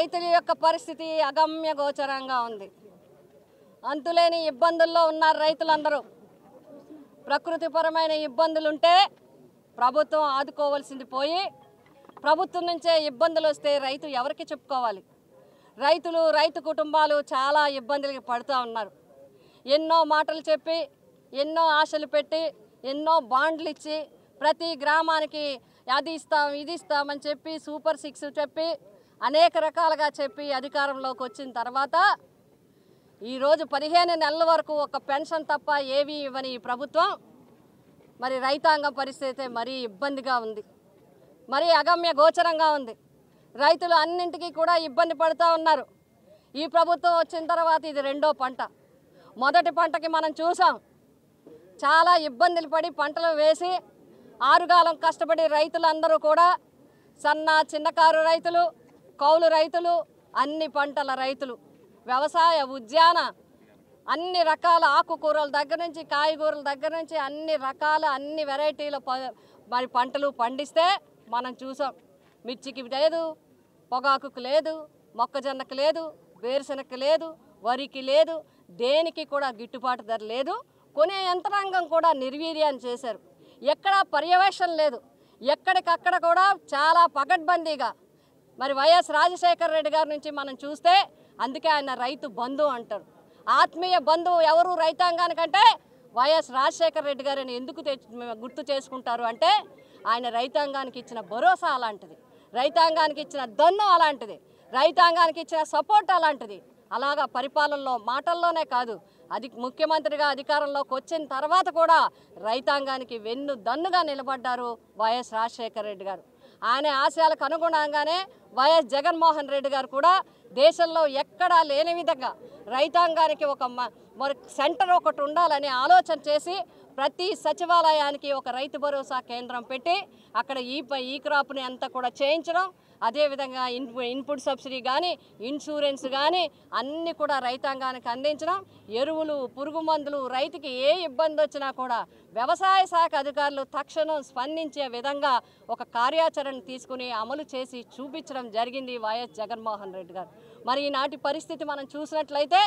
రైతుల యొక్క పరిస్థితి అగమ్య గోచరంగా ఉంది. అంతులేని ఇబ్బందుల్లో ఉన్నారు రైతులందరూ. ప్రకృతిపరమైన ఇబ్బందులుంటే ప్రభుత్వం ఆదుకోవాల్సింది పోయి ప్రభుత్వం నుంచే ఇబ్బందులు వస్తే రైతు ఎవరికి చెప్పుకోవాలి? రైతు కుటుంబాలు చాలా ఇబ్బందులు పడుతూ ఉన్నారు. ఎన్నో మాటలు చెప్పి, ఎన్నో ఆశలు పెట్టి, ఎన్నో బాండ్లు ఇచ్చి, ప్రతి గ్రామానికి అది ఇస్తాం ఇది ఇస్తామని చెప్పి, సూపర్ 6 చెప్పి, అనేక రకాలుగా చెప్పి అధికారంలోకి వచ్చిన తర్వాత ఈరోజు 15 నెలల వరకు ఒక పెన్షన్ తప్ప ఏమీ ఇవ్వని ఈ ప్రభుత్వం మరి రైతాంగం పరిస్థితి మరీ ఇబ్బందిగా ఉంది, మరీ అగమ్య గోచరంగా ఉంది. రైతులు అన్నింటికీ కూడా ఇబ్బంది పడుతూ ఉన్నారు. ఈ ప్రభుత్వం వచ్చిన తర్వాత ఇది రెండో పంట. మొదటి పంటకి మనం చూసాం, చాలా ఇబ్బందులు పడి పంటలు వేసి ఆరుగాలం కష్టపడి రైతులందరూ కూడా చిన్నకారు రైతులు, కౌలు రైతులు, అన్ని పంటల రైతులు, వ్యవసాయ ఉద్యాన అన్ని రకాల ఆకుకూరల దగ్గర నుంచి కాయగూరల దగ్గర నుంచి అన్ని వెరైటీల మరి పంటలు పండిస్తే మనం చూసాం. మిర్చికి లేదు, పొగాకుకు లేదు, మొక్కజొన్నకు లేదు, వేరుశనగకు లేదు, వరికి లేదు, దేనికి కూడా గిట్టుబాటు ధర లేదు. కొనే యంత్రాంగం కూడా నిర్వీర్యాన్ని చేశారు. ఎక్కడా పర్యవేక్షణ లేదు. ఎక్కడికక్కడ కూడా చాలా పకడ్బందీగా మరి వైఎస్ రాజశేఖర రెడ్డి గారి నుంచి మనం చూస్తే, అందుకే ఆయన రైతు బంధువు అంటారు. ఆత్మీయ బంధువు ఎవరు రైతాంగానికంటే వైఎస్ రాజశేఖర రెడ్డి గారిని ఎందుకు గుర్తు చేసుకుంటారు అంటే, ఆయన రైతాంగానికి ఇచ్చిన భరోసా అలాంటిది, రైతాంగానికి ఇచ్చిన దన్ను అలాంటిది, రైతాంగానికి ఇచ్చిన సపోర్ట్ అలాంటిది. అలాగా పరిపాలనలో మాటల్లోనే కాదు, ముఖ్యమంత్రిగా అధికారంలోకి వచ్చిన తర్వాత కూడా రైతాంగానికి వెన్ను దన్నుగా నిలబడ్డారు వైఎస్ రాజశేఖర రెడ్డి గారు. ఆయన ఆశయాలకు అనుగుణంగానే వైఎస్ జగన్మోహన్ రెడ్డి గారు కూడా దేశంలో ఎక్కడా లేని విధంగా రైతాంగానికి ఒక సెంటర్ ఒకటి ఉండాలని ఆలోచన చేసి ప్రతి సచివాలయానికి ఒక రైతు భరోసా కేంద్రం పెట్టి అక్కడ ఈ క్రాప్ని అంతా కూడా చేయించడం, అదేవిధంగా ఇన్పుట్ సబ్సిడీ కానీ, ఇన్సూరెన్స్ కానీ అన్నీ కూడా రైతాంగానికి అందించడం, ఎరువులు, పురుగు మందులు, రైతుకి ఏ ఇబ్బంది వచ్చినా కూడా వ్యవసాయ శాఖ అధికారులు తక్షణం స్పందించే విధంగా ఒక కార్యాచరణ తీసుకుని అమలు చేసి చూపించడం జరిగింది వైఎస్ జగన్మోహన్ రెడ్డి గారు. మరి ఈనాటి పరిస్థితి మనం చూసినట్లయితే,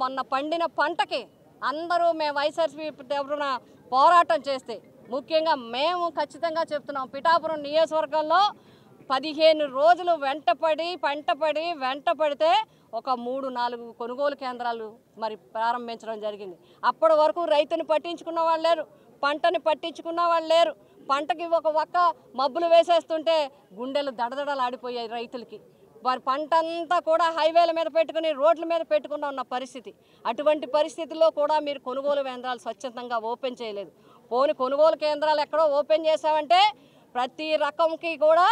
మొన్న పండిన పంటకి అందరూ మేము వైఎస్ఆర్సీపీ తరఫున పోరాటం చేస్తే, ముఖ్యంగా మేము ఖచ్చితంగా చెప్తున్నాం, పిఠాపురం నియోజకవర్గంలో 15 రోజులు వెంట పడితే ఒక 3-4 కొనుగోలు కేంద్రాలు మరి ప్రారంభించడం జరిగింది. అప్పటి వరకు రైతుని పట్టించుకున్న వాళ్ళు లేరు, పంటని పట్టించుకున్న వాళ్ళు లేరు. పంటకి ఒక్క మబ్బులు వేసేస్తుంటే గుండెలు దడదడలాడిపోయాయి రైతులకి. వారి పంట అంతా కూడా హైవేల మీద పెట్టుకుని, రోడ్ల మీద పెట్టుకుని ఉన్న పరిస్థితి. అటువంటి పరిస్థితుల్లో కూడా మీరు కొనుగోలు కేంద్రాలు స్వచ్ఛందంగా ఓపెన్ చేయలేదు. కొనుగోలు కేంద్రాలు ఎక్కడో ఓపెన్ చేశామంటే ప్రతి రకంకి కూడా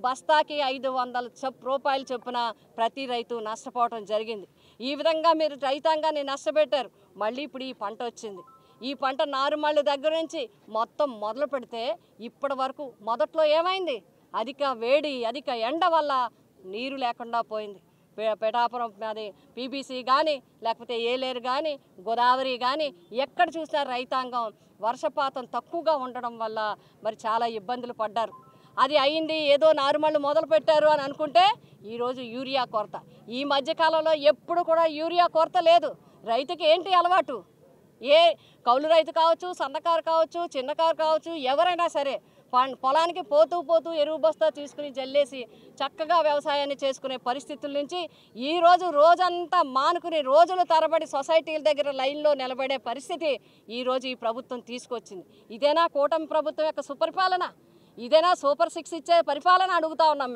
బస్తాకి 500 రూపాయలు చొప్పున ప్రతి రైతు నష్టపోవడం జరిగింది. ఈ విధంగా మీరు రైతాంగాన్ని నష్టపెట్టారు. మళ్ళీ ఇప్పుడు ఈ పంట వచ్చింది. ఈ పంట నారుమళ్ళ దగ్గర నుంచి మొత్తం మొదలు పెడితే ఇప్పటి వరకు మొదట్లో ఏమైంది? అధిక వేడి, అధిక ఎండ వల్ల నీరు లేకుండా పోయింది. పిఠాపురం అది పీబీసీ కానీ, లేకపోతే ఏలేరు కానీ, గోదావరి కానీ ఎక్కడ చూసినా రైతాంగం వర్షపాతం తక్కువగా ఉండడం వల్ల మరి చాలా ఇబ్బందులు పడ్డారు. అది అయింది, ఏదో నారుమళ్ళు మొదలు పెట్టారు అని అనుకుంటే ఈరోజు యూరియా కొరత. ఈ మధ్యకాలంలో ఎప్పుడు కూడా యూరియా కొరత లేదు. రైతుకి ఏంటి అలవాటు? ఏ కౌలు రైతు కావచ్చు, సన్నకారు కావచ్చు, చిన్నకారు కావచ్చు, ఎవరైనా సరే పొలానికి పోతూ ఎరువు బస్తా తీసుకుని జల్లేసి చక్కగా వ్యవసాయాన్ని చేసుకునే పరిస్థితుల నుంచి ఈరోజు రోజంతా మానుకుని రోజులు తరబడి సొసైటీల దగ్గర లైన్లో నిలబడే పరిస్థితి ఈరోజు ఈ ప్రభుత్వం తీసుకొచ్చింది. ఇదేనా కూటమి ప్రభుత్వం యొక్క సుపరిపాలన? ఇదేనా సూపర్ 6 ఇచ్చే పరిపాలన అడుగుతా ఉన్నాం.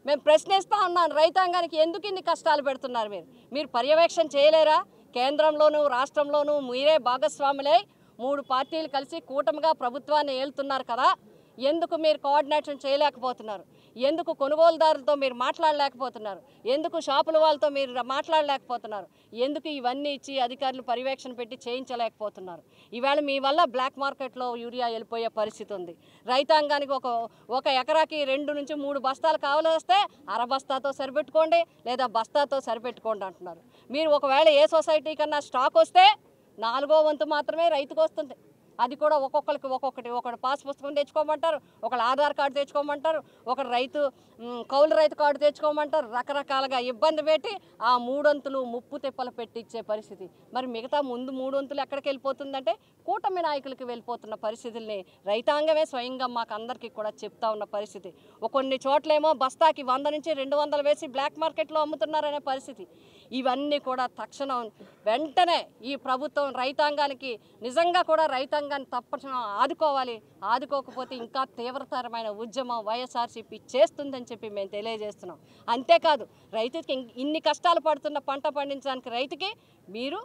మేము ప్రశ్నిస్తూ ఉన్నాం, రైతాంగానికి ఎందుకు ఇన్ని కష్టాలు పెడుతున్నారు? మీరు పర్యవేక్షణ చేయలేరా? కేంద్రంలోనూ రాష్ట్రంలోనూ మీరే భాగస్వాములై 3 పార్టీలు కలిసి కూటమిగా ప్రభుత్వాన్ని ఏలుతున్నారు కదా, ఎందుకు మీరు కోఆర్డినేషన్ చేయలేకపోతున్నారు? ఎందుకు కొనుగోలుదారులతో మీరు మాట్లాడలేకపోతున్నారు? ఎందుకు షాపుల వాళ్ళతో మీరు మాట్లాడలేకపోతున్నారు? ఎందుకు ఇవన్నీ ఇచ్చి అధికారులు పర్యవేక్షణ పెట్టి చేయించలేకపోతున్నారు? ఈవేళ మీ వల్ల బ్లాక్ మార్కెట్లో యూరియా వెళ్ళిపోయే పరిస్థితి ఉంది. రైతాంగానికి ఒక ఎకరాకి 2 నుంచి 3 బస్తాలు కావాల్సి వస్తే అర బస్తాతో సరిపెట్టుకోండి, లేదా బస్తాతో సరిపెట్టుకోండి అంటున్నారు. మీరు ఒకవేళ ఏ సొసైటీ కన్నా స్టాక్ వస్తే 4వ వంతు మాత్రమే రైతుకు వస్తుంది. అది కూడా ఒక్కొక్కరికి ఒక్కొక్కటి, ఒకడు పాస్ పుస్తకం తెచ్చుకోమంటారు, ఒకళ్ళు ఆధార్ కార్డు తెచ్చుకోమంటారు, ఒకరు కౌలు రైతు కార్డు తెచ్చుకోమంటారు. రకరకాలుగా ఇబ్బంది పెట్టి ఆ 3 వంతులు ముప్పు తిప్పలు పెట్టించే పరిస్థితి. మరి మిగతా ముందు 3 వంతులు ఎక్కడికి వెళ్ళిపోతుందంటే కూటమి నాయకులకి వెళ్ళిపోతున్న పరిస్థితుల్ని రైతాంగమే స్వయంగా మాకు అందరికీ కూడా చెప్తా ఉన్న పరిస్థితి. కొన్ని చోట్లేమో బస్తాకి 100 నుంచి 200 వేసి బ్లాక్ మార్కెట్లో అమ్ముతున్నారనే పరిస్థితి. ఇవన్నీ కూడా తక్షణం వెంటనే ఈ ప్రభుత్వం రైతాంగానికి నిజంగా కూడా రైతాంగాన్ని తప్పకుండా ఆదుకోవాలి. ఆదుకోకపోతే ఇంకా తీవ్రతరమైన ఉద్యమం వైఎస్ఆర్సీపీ చేస్తుందని చెప్పి మేము తెలియజేస్తున్నాం. అంతేకాదు రైతుకి ఇన్ని కష్టాలు పడుతున్న పంట పండించడానికి రైతుకి మీరు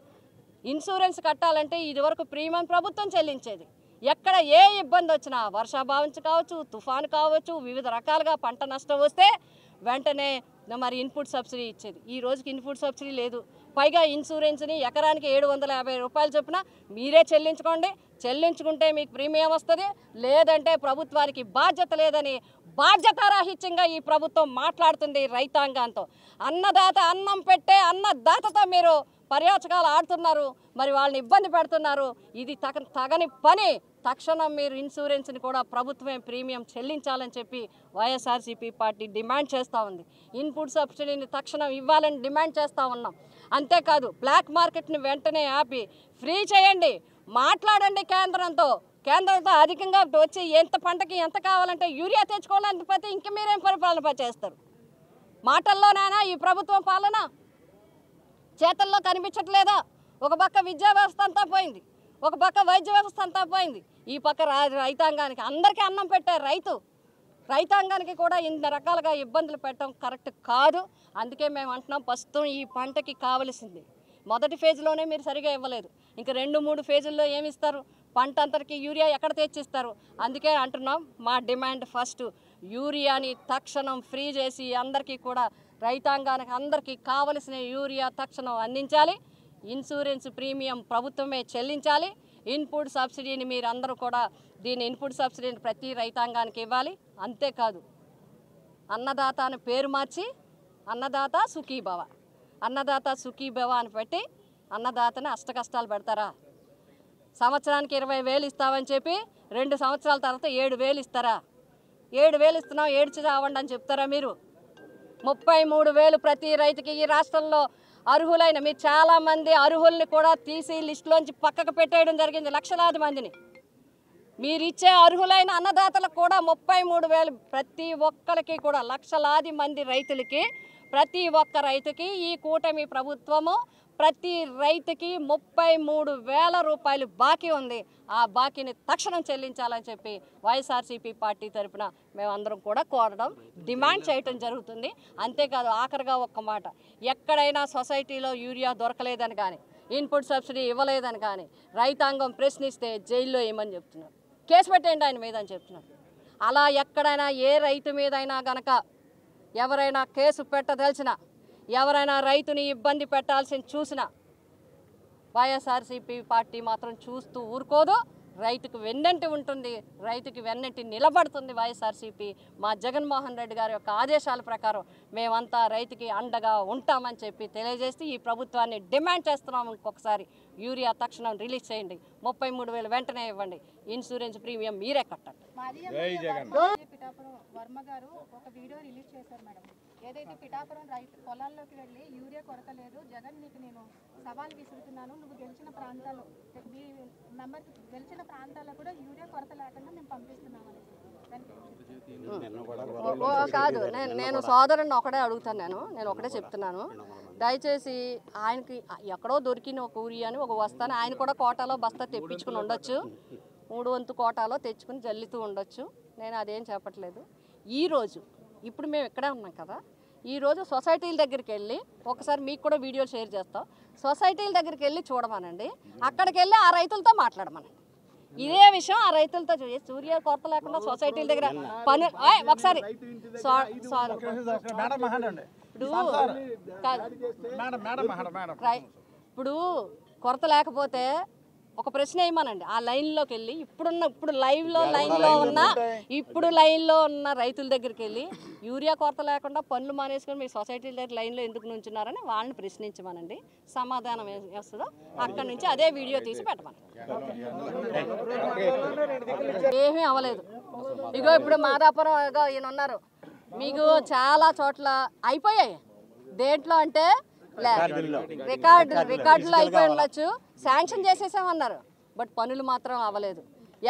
ఇన్సూరెన్స్ కట్టాలంటే ఇదివరకు ప్రీమియం ప్రభుత్వం చెల్లించేది. ఎక్కడ ఏ ఇబ్బంది వచ్చినా వర్షాభావం కావచ్చు, తుఫాను కావచ్చు, వివిధ రకాలుగా పంట నష్టం వస్తే వెంటనే మరి ఇన్పుట్ సబ్సిడీ ఇచ్చేది. ఈ రోజుకి ఇన్పుట్ సబ్సిడీ లేదు. పైగా ఇన్సూరెన్స్ని ఎకరానికి 750 రూపాయలు చొప్పున మీరే చెల్లించుకుంటే మీకు ప్రీమియం వస్తుంది, లేదంటే ప్రభుత్వానికి బాధ్యత లేదని బాధ్యతారాహిత్యంగా ఈ ప్రభుత్వం మాట్లాడుతుంది రైతాంగంతో. అన్నదాత అన్నం పెట్టే అన్నదాతతో మీరు పర్యాచకాలు ఆడుతున్నారు, మరి వాళ్ళని ఇబ్బంది పెడుతున్నారు. ఇది తగని పని. తక్షణం మీరు ఇన్సూరెన్స్ని కూడా ప్రభుత్వమే ప్రీమియం చెల్లించాలని చెప్పి వైఎస్ఆర్సీపీ పార్టీ డిమాండ్ చేస్తూ ఉంది. ఇన్పుట్ సబ్సిడీని తక్షణం ఇవ్వాలని డిమాండ్ చేస్తూ ఉన్నాం. అంతేకాదు బ్లాక్ మార్కెట్ని వెంటనే ఆపి ఫ్రీ చేయండి, మాట్లాడండి కేంద్రంతో అధికంగా వచ్చి ఎంత పంటకి ఎంత కావాలంటే యూరియా తెచ్చుకోవాలని ఇంక మీరేం పరిపాలన చేస్తారు? మాటల్లోనైనా ఈ ప్రభుత్వం పాలన చేతల్లో కనిపించట్లేదా? ఒక పక్క విద్యా వ్యవస్థ అంతా పోయింది, ఒక పక్క వైద్య వ్యవస్థ అంతా పోయింది, ఈ పక్క రైతాంగానికి అందరికీ అన్నం పెట్టారు. రైతాంగానికి కూడా ఇన్ని రకాలుగా ఇబ్బందులు పెట్టడం కరెక్ట్ కాదు. అందుకే మేము అంటున్నాం ప్రస్తుతం ఈ పంటకి కావలసింది మొదటి ఫేజ్లోనే మీరు సరిగా ఇవ్వలేదు, ఇంకా 2-3 ఫేజుల్లో ఏమి ఇస్తారు? పంట అంతటికి యూరియా ఎక్కడ తెచ్చిస్తారు? అందుకే అంటున్నాం మా డిమాండ్ ఫస్ట్ యూరియాని తక్షణం ఫ్రీ చేసి అందరికీ కూడా రైతాంగానికి అందరికీ కావలసిన యూరియా తక్షణం అందించాలి. ఇన్సూరెన్స్ ప్రీమియం ప్రభుత్వమే చెల్లించాలి. ఇన్పుట్ సబ్సిడీని మీరు అందరూ కూడా ఇన్పుట్ సబ్సిడీని ప్రతి రైతాంగానికి ఇవ్వాలి. అంతేకాదు అన్నదాత అని పేరు మార్చి అన్నదాత సుఖీభవ అని పెట్టి అన్నదాతని అష్టకష్టాలు పెడతారా? సంవత్సరానికి 20,000 ఇస్తామని చెప్పి 2 సంవత్సరాల తర్వాత 7,000 ఇస్తారా? 7,000 ఇస్తున్నాం ఏడ్చి రావండి అని చెప్తారా మీరు? 33,000 ప్రతి రైతుకి ఈ రాష్ట్రంలో అర్హులైన మీరు చాలామంది అర్హుల్ని కూడా తీసి లిస్టులోంచి పక్కకు పెట్టేయడం జరిగింది. లక్షలాది మందిని మీరు ఇచ్చే అర్హులైన అన్నదాతలకు కూడా 33,000 ప్రతి ఒక్కరికి కూడా లక్షలాది మంది రైతులకి ప్రతి ఒక్క రైతుకి ఈ కూటమి ప్రభుత్వము ప్రతి రైతుకి 33,000 రూపాయలు బాకీ ఉంది. ఆ బాకీని తక్షణం చెల్లించాలని చెప్పి వైఎస్ఆర్సీపీ పార్టీ తరఫున మేమందరం కూడా కోరడం డిమాండ్ చేయటం జరుగుతుంది. అంతేకాదు ఆఖరిగా ఒక్క మాట, ఎక్కడైనా సొసైటీలో యూరియా దొరకలేదని కానీ ఇన్పుట్ సబ్సిడీ ఇవ్వలేదని కానీ రైతాంగం ప్రశ్నిస్తే జైల్లో ఏమని చెప్తున్నారు, కేసు పెట్టేయండి ఆయన మీద అని చెప్తున్నారు. అలా ఎక్కడైనా ఏ రైతు మీదైనా గనక ఎవరైనా కేసు పెట్టదలిచినా ఎవరైనా రైతుని ఇబ్బంది పెట్టాల్సి చూసినా వైఎస్ఆర్సీపీ పార్టీ మాత్రం చూస్తూ ఊరుకోదు. రైతుకు వెన్నంటి ఉంటుంది, రైతుకి వెన్నంటి నిలబడుతుంది వైఎస్ఆర్సీపీ. మా జగన్మోహన్ రెడ్డి గారి యొక్క ఆదేశాల ప్రకారం మేమంతా రైతుకి అండగా ఉంటామని చెప్పి తెలియజేస్తూ ఈ ప్రభుత్వాన్ని డిమాండ్ చేస్తున్నాము. ఇంకొకసారి యూరియా తక్షణం రిలీజ్ చేయండి, 33,000 వెంటనే ఇవ్వండి, ఇన్సూరెన్స్ ప్రీమియం మీరే కట్టండి. వర్మ గారు ఒక వీడియో రిలీజ్ చేశారు మేడం. ఏదైతే పిఠాపురం రైతు పొలాల్లోకి వెళ్ళి యూరియా కొరత లేదు, జగన్ నీకు నేను సవాల్ విసురుతున్నాను, నువ్వు గెలిచిన ప్రాంతాల్లో మీ మెంబర్ గెలిచిన ప్రాంతాల్లో కూడా యూరియా కొరత లేకుండా మేము పంపిస్తున్నామని కాదు. నేను సోదరుని ఒకటే అడుగుతాను, నేను ఒకటే చెప్తున్నాను, దయచేసి ఆయనకి ఎక్కడో దొరికిన ఒక యూరియాని ఒక వస్తాను ఆయన కూడా కోటాలో బస్తా తెప్పించుకుని ఉండొచ్చు, 3 వంతు కోటాలో తెచ్చుకుని జల్లుతూ ఉండొచ్చు, నేను అదేం చెప్పట్లేదు. ఈరోజు ఇప్పుడు మేము ఇక్కడే ఉన్నాం కదా, ఈరోజు సొసైటీల దగ్గరికి వెళ్ళి ఒకసారి మీకు కూడా వీడియో షేర్ చేస్తాం, సొసైటీల దగ్గరికి వెళ్ళి చూడమనండి, అక్కడికి వెళ్ళి ఆ రైతులతో మాట్లాడమనండి. ఇదే విషయం ఆ రైతులతో సూర్య కొరత లేకుండా సొసైటీల దగ్గర పని ఒకసారి ఇప్పుడు కొరత లేకపోతే ఒక ప్రశ్న వేయమనండి. ఆ లైన్లోకి వెళ్ళి ఇప్పుడు లైన్లో ఉన్న రైతుల దగ్గరికి వెళ్ళి యూరియా కొరత లేకుండా పనులు మానేసుకొని మీ సొసైటీ దగ్గర లైన్లో ఎందుకు నుంచున్నారని వాళ్ళని ప్రశ్నించమనండి. సమాధానం వస్తుందో అక్కడి నుంచి అదే వీడియో తీసి పెట్టమని. ఏమీ అవ్వలేదు. ఇగో ఇప్పుడు మాదాపురం ఈయన ఉన్నారు, మీకు చాలా చోట్ల అయిపోయాయి. దేంట్లో అంటే రికార్డులో అయిపోయి ఉండొచ్చు, శాంక్షన్ చేసేసామన్నారు, బట్ పనులు మాత్రం అవ్వలేదు.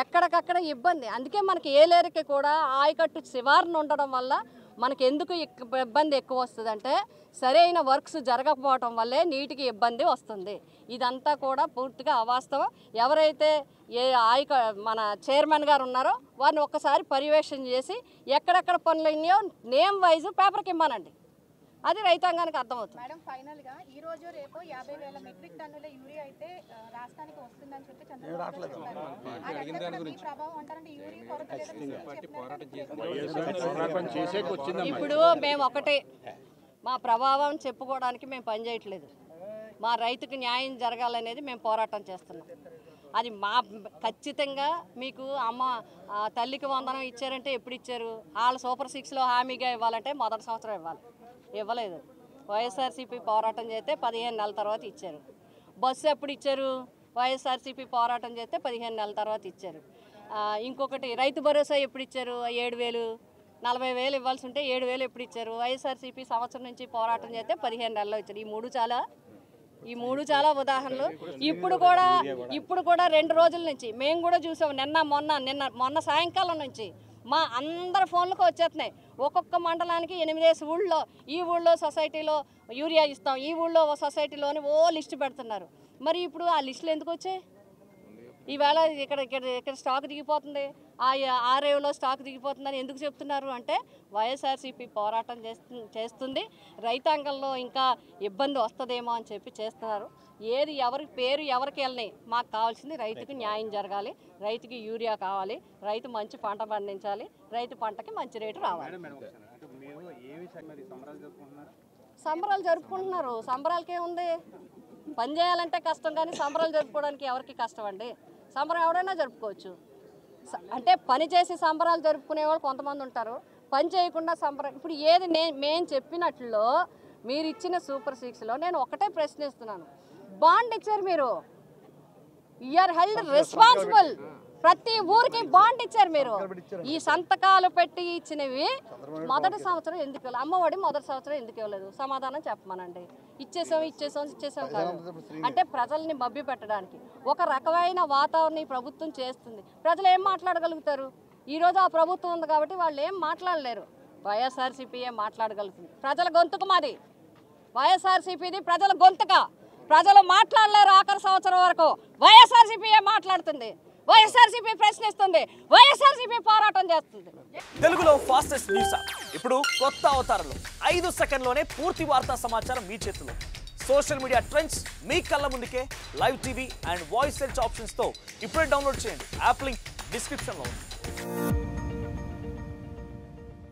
ఎక్కడికక్కడ ఇబ్బంది. అందుకే మనకి ఏలేరికి కూడా ఆయకట్టు శివారున ఉండడం వల్ల మనకి ఎందుకు ఇబ్బంది ఎక్కువ వస్తుంది అంటే సరైన వర్క్స్ జరగకపోవటం వల్లే నీటికి ఇబ్బంది వస్తుంది. ఇదంతా కూడా పూర్తిగా అవాస్తవం. ఎవరైతే మన చైర్మన్ గారు ఉన్నారో వారిని ఒక్కసారి పర్యవేక్షణ చేసి ఎక్కడెక్కడ పనులు అయినాయో నేమ్ వైజ్ పేపర్కి ఇమ్మనండి. అది రైతాంగానికి అర్థమవుతుంది. మేడం ఫైనల్ గా ఈ రోజు రేపు 50,000 మెట్రిక్ టన్నుల యూరియా అయితే రాష్ట్రానికి వస్తుందని చెప్పి చంద్రబాబు ప్రభావం అంటారంటే యూరియా కొరత ఇప్పుడు మేము ఒకటే, మా ప్రభావం చెప్పుకోవడానికి మేము పనిచేయట్లేదు. మా రైతుకి న్యాయం జరగాలనేది మేము పోరాటం చేస్తున్నాం. అది మా ఖచ్చితంగా మీకు అమ్మ తల్లికి వందనం ఇచ్చారంటే ఎప్పుడు ఇచ్చారు? వాళ్ళ సూపర్ 6లో హామీగా ఇవ్వాలంటే మొదటి సంవత్సరం ఇవ్వలేదు. వైఎస్ఆర్సీపీ పోరాటం చేస్తే 15 నెలల తర్వాత ఇచ్చారు. బస్సు ఎప్పుడు ఇచ్చారు? వైఎస్ఆర్సీపీ పోరాటం చేస్తే 15 నెలల తర్వాత ఇచ్చారు. ఇంకొకటి రైతు భరోసా ఎప్పుడు ఇచ్చారు? 7,000 40,000 ఇవ్వాల్సి ఉంటే 7,000 ఎప్పుడు ఇచ్చారు? వైఎస్ఆర్సీపీ సంవత్సరం నుంచి పోరాటం చేస్తే 15 నెలల్లో ఇచ్చారు. ఈ మూడు చాలా ఉదాహరణలు. ఇప్పుడు కూడా 2 రోజుల నుంచి మేము కూడా చూసాం. మొన్న సాయంకాలం నుంచి మా అందరి ఫోన్లకు వచ్చేస్తున్నాయి. ఒక్కొక్క మండలానికి 8 ఊళ్ళో, ఈ ఊళ్ళో సొసైటీలో యూరియా ఇస్తాం, ఈ ఊళ్ళో సొసైటీలోని లిస్టు పెడుతున్నారు. మరి ఇప్పుడు ఆ లిస్టులు ఎందుకు వచ్చాయి? ఈవేళ ఇక్కడ స్టాక్ దిగిపోతుంది, ఆ రేవులో స్టాక్ దిగిపోతుందని ఎందుకు చెప్తున్నారు అంటే వైఎస్ఆర్సీపీ పోరాటం చేస్తుంది. రైతాంగంలో ఇంకా ఇబ్బంది వస్తుందేమో అని చెప్పి చేస్తున్నారు. ఏది ఎవరికి పేరు ఎవరికి వెళ్ళని, మాకు కావాల్సింది రైతుకి న్యాయం జరగాలి, రైతుకి యూరియా కావాలి, రైతు మంచి పంట పండించాలి, రైతు పంటకి మంచి రేటు రావాలి. సంబరాలు జరుపుకుంటున్నారు. సంబరాలకే ఉంది, పని చేయాలంటే కష్టం, కానీ సంబరాలు జరుపుకోవడానికి ఎవరికి కష్టం అండి? సంబరం ఎవడైనా జరుపుకోవచ్చు. అంటే పని చేసి సంబరాలు జరుపుకునే వాళ్ళు కొంతమంది ఉంటారు, పని చేయకుండా సంబరం. ఇప్పుడు ఏది మేము చెప్పినట్లో మీరు ఇచ్చిన సూపర్ 6లో నేను ఒకటే ప్రశ్నిస్తున్నాను. బాండ్ ఇచ్చారు మీరు, యూఆర్ హెల్డ్ రెస్పాన్సిబుల్. ప్రతి ఊరికి బాండ్ ఇచ్చారు మీరు. ఈ సంతకాలు పెట్టి ఇచ్చినవి మొదటి సంవత్సరం ఎందుకు ఇవ్వలేదు? అమ్మఒడి మొదటి సంవత్సరం ఎందుకు ఇవ్వలేదు? సమాధానం చెప్పమనండి. ఇచ్చేసాం కాదు అంటే ప్రజల్ని మభ్య పెట్టడానికి ఒక రకమైన వాతావరణం ఈ ప్రభుత్వం చేస్తుంది. ప్రజలు ఏం మాట్లాడగలుగుతారు? ఈరోజు ఆ ప్రభుత్వం ఉంది కాబట్టి వాళ్ళు ఏం మాట్లాడలేరు. వైఎస్ఆర్సీపీఏ మాట్లాడగలుగుతుంది. ప్రజల గొంతుకు మాది వైఎస్ఆర్సీపీది, ప్రజల గొంతుక. ప్రజలు మాట్లాడలేరు. ఆఖరి సంవత్సరం వరకు వైఎస్ఆర్సీపీఏ మాట్లాడుతుంది, వైఎస్ఆర్సీపీ ప్రశ్నిస్తుంది, వైఎస్ఆర్సీపీ పోరాటం చేస్తుంది. తెలుగులో ఫాస్టెస్ట్ న్యూస్ ఇప్పుడు కొత్త అవతారంలో 5 సెకండ్లోనే పూర్తి వార్తా సమాచారం మీ చేతిలో. సోషల్ మీడియా ట్రెండ్స్ మీ కళ్ళ ముందుకే live TV and voice search options తో ఇప్పుడే డౌన్లోడ్ చేయండి. యాప్ లింక్ డిస్క్రిప్షన్ లో ఉంది.